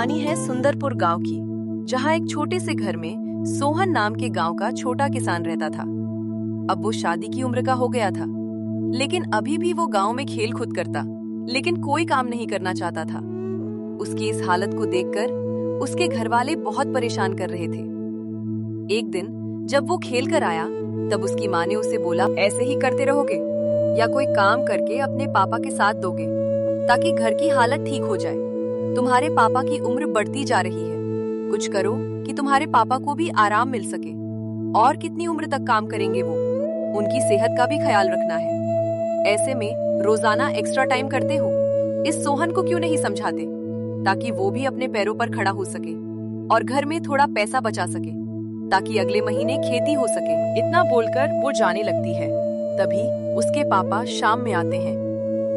कहानी है सुंदरपुर गांव की, जहां एक छोटे से घर में सोहन नाम के गांव का छोटा किसान रहता था। अब वो शादी की उम्र का हो गया था, लेकिन अभी भी वो गांव में खेल कूद करता, लेकिन कोई काम नहीं करना चाहता था। उसकी इस हालत को देखकर उसके घरवाले बहुत परेशान कर रहे थे। एक दिन जब वो खेल कर आया, तब उसकी माँ ने उसे बोला, ऐसे ही करते रहोगे या कोई काम करके अपने पापा के साथ दोगे ताकि घर की हालत ठीक हो जाए। तुम्हारे पापा की उम्र बढ़ती जा रही है, कुछ करो कि तुम्हारे पापा को भी आराम मिल सके। और कितनी उम्र तक काम करेंगे वो, उनकी सेहत का भी ख्याल रखना है। ऐसे में रोजाना एक्स्ट्रा टाइम करते हो, इस सोहन को क्यों नहीं समझाते ताकि वो भी अपने पैरों पर खड़ा हो सके और घर में थोड़ा पैसा बचा सके ताकि अगले महीने खेती हो सके। इतना बोलकर वो जाने लगती है। तभी उसके पापा शाम में आते हैं।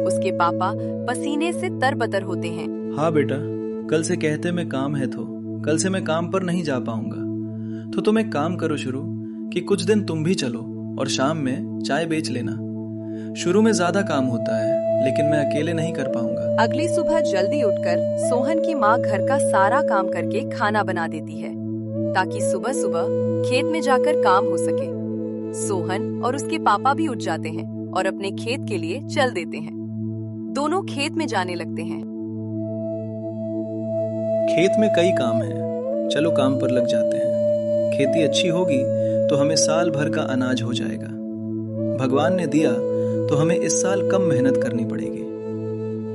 उसके पापा पसीने से तरबतर होते हैं। हाँ बेटा, कल से कहते में काम है, तो कल से मैं काम पर नहीं जा पाऊंगा। तो तुम एक काम करो शुरू कि कुछ दिन तुम भी चलो और शाम में चाय बेच लेना। शुरू में ज्यादा काम होता है, लेकिन मैं अकेले नहीं कर पाऊंगा। अगली सुबह जल्दी उठकर सोहन की माँ घर का सारा काम करके खाना बना देती है ताकि सुबह सुबह खेत में जाकर काम हो सके। सोहन और उसके पापा भी उठ जाते हैं और अपने खेत के लिए चल देते हैं। दोनों खेत में जाने लगते हैं। खेत में कई काम हैं, चलो काम पर लग जाते हैं। खेती अच्छी होगी तो हमें साल भर का अनाज हो जाएगा। भगवान ने दिया तो हमें इस साल कम मेहनत करनी पड़ेगी।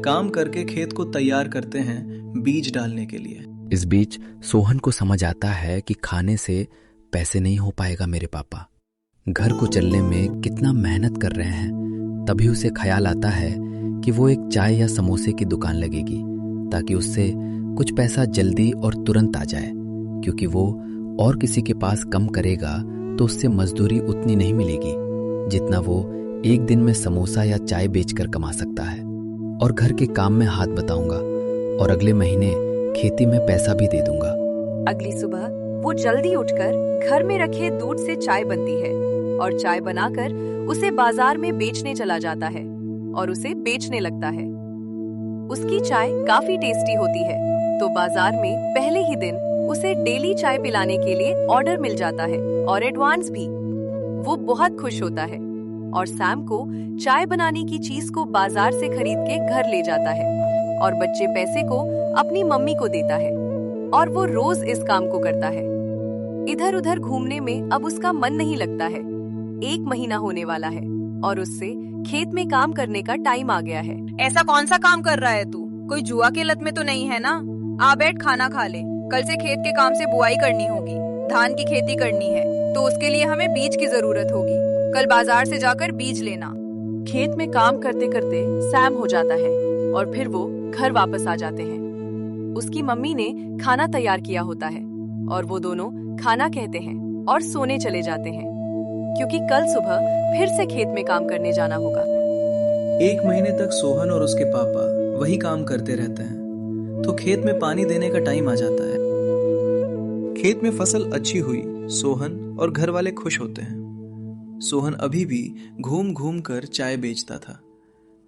काम करके खेत को तैयार करते हैं बीज डालने के लिए। इस बीच सोहन को समझ आता है कि खाने से पैसे नहीं हो पाएगा। मेरे पापा घर को चलने में कितना मेहनत कर रहे हैं। तभी उसे ख्याल आता है कि वो एक चाय या समोसे की दुकान लगेगी ताकि उससे कुछ पैसा जल्दी और तुरंत आ जाए, क्योंकि वो और किसी के पास कम करेगा तो उससे मजदूरी उतनी नहीं मिलेगी जितना वो एक दिन में समोसा या चाय बेचकर कमा सकता है। और घर के काम में हाथ बटाऊंगा और अगले महीने खेती में पैसा भी दे दूंगा। अगली सुबह वो जल्दी उठकर घर में रखे दूध से चाय बनती है और चाय बनाकर उसे बाजार में बेचने चला जाता है और उसे बेचने लगता है। उसकी चाय काफी टेस्टी होती है, तो बाजार में पहले ही दिन उसे डेली चाय पिलाने के लिए ऑर्डर मिल जाता है और एडवांस भी। वो बहुत खुश होता है और सैम को चाय बनाने की चीज को बाजार से खरीद के घर ले जाता है और बच्चे पैसे को अपनी मम्मी को देता है और वो रोज इस काम को करता है। इधर उधर घूमने में अब उसका मन नहीं लगता है। 1 महीना होने वाला है और उससे खेत में काम करने का टाइम आ गया है। ऐसा कौन सा काम कर रहा है तू? कोई जुआ के लत में तो नहीं है ना? आ बैठ, खाना खा ले। कल से खेत के काम से बुआई करनी होगी, धान की खेती करनी है, तो उसके लिए हमें बीज की जरूरत होगी। कल बाजार से जाकर बीज लेना। खेत में काम करते करते सैम हो जाता है और फिर वो घर वापस आ जाते हैं। उसकी मम्मी ने खाना तैयार किया होता है और वो दोनों खाना कहते हैं और सोने चले जाते हैं, क्योंकि कल सुबह फिर से खेत में काम करने जाना होगा। 1 महीने तक सोहन और उसके पापा वही काम करते रहते हैं, तो खेत में पानी देने का टाइम आ जाता है। खेत में फसल अच्छी हुई, सोहन और घर वाले खुश होते हैं। सोहन अभी भी घूम घूम कर चाय बेचता था।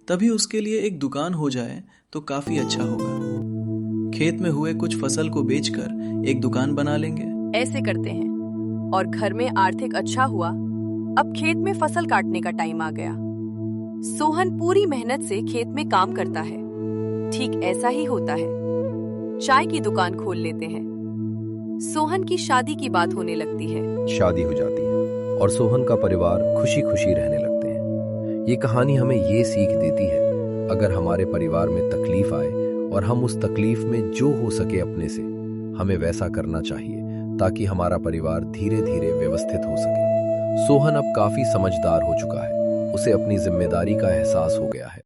तभी उसके लिए एक दुकान हो जाए तो काफी अच्छा होगा। खेत में हुए कुछ फसल को बेचकर एक दुकान बना लेंगे। ऐसे करते हैं और घर में आर्थिक अच्छा हुआ। अब खेत में फसल काटने का टाइम आ गया। सोहन पूरी मेहनत से खेत में काम करता है। ठीक ऐसा ही होता है। चाय की दुकान खोल लेते हैं। सोहन की शादी की बात होने लगती है। शादी हो जाती है और सोहन का परिवार खुशी खुशी रहने लगते हैं। ये कहानी हमें ये सीख देती है, अगर हमारे परिवार में तकलीफ आए और हम उस तकलीफ में जो हो सके अपने से, हमें वैसा करना चाहिए ताकि हमारा परिवार धीरे धीरे व्यवस्थित हो सके। सोहन अब काफी समझदार हो चुका है। उसे अपनी जिम्मेदारी का एहसास हो गया है।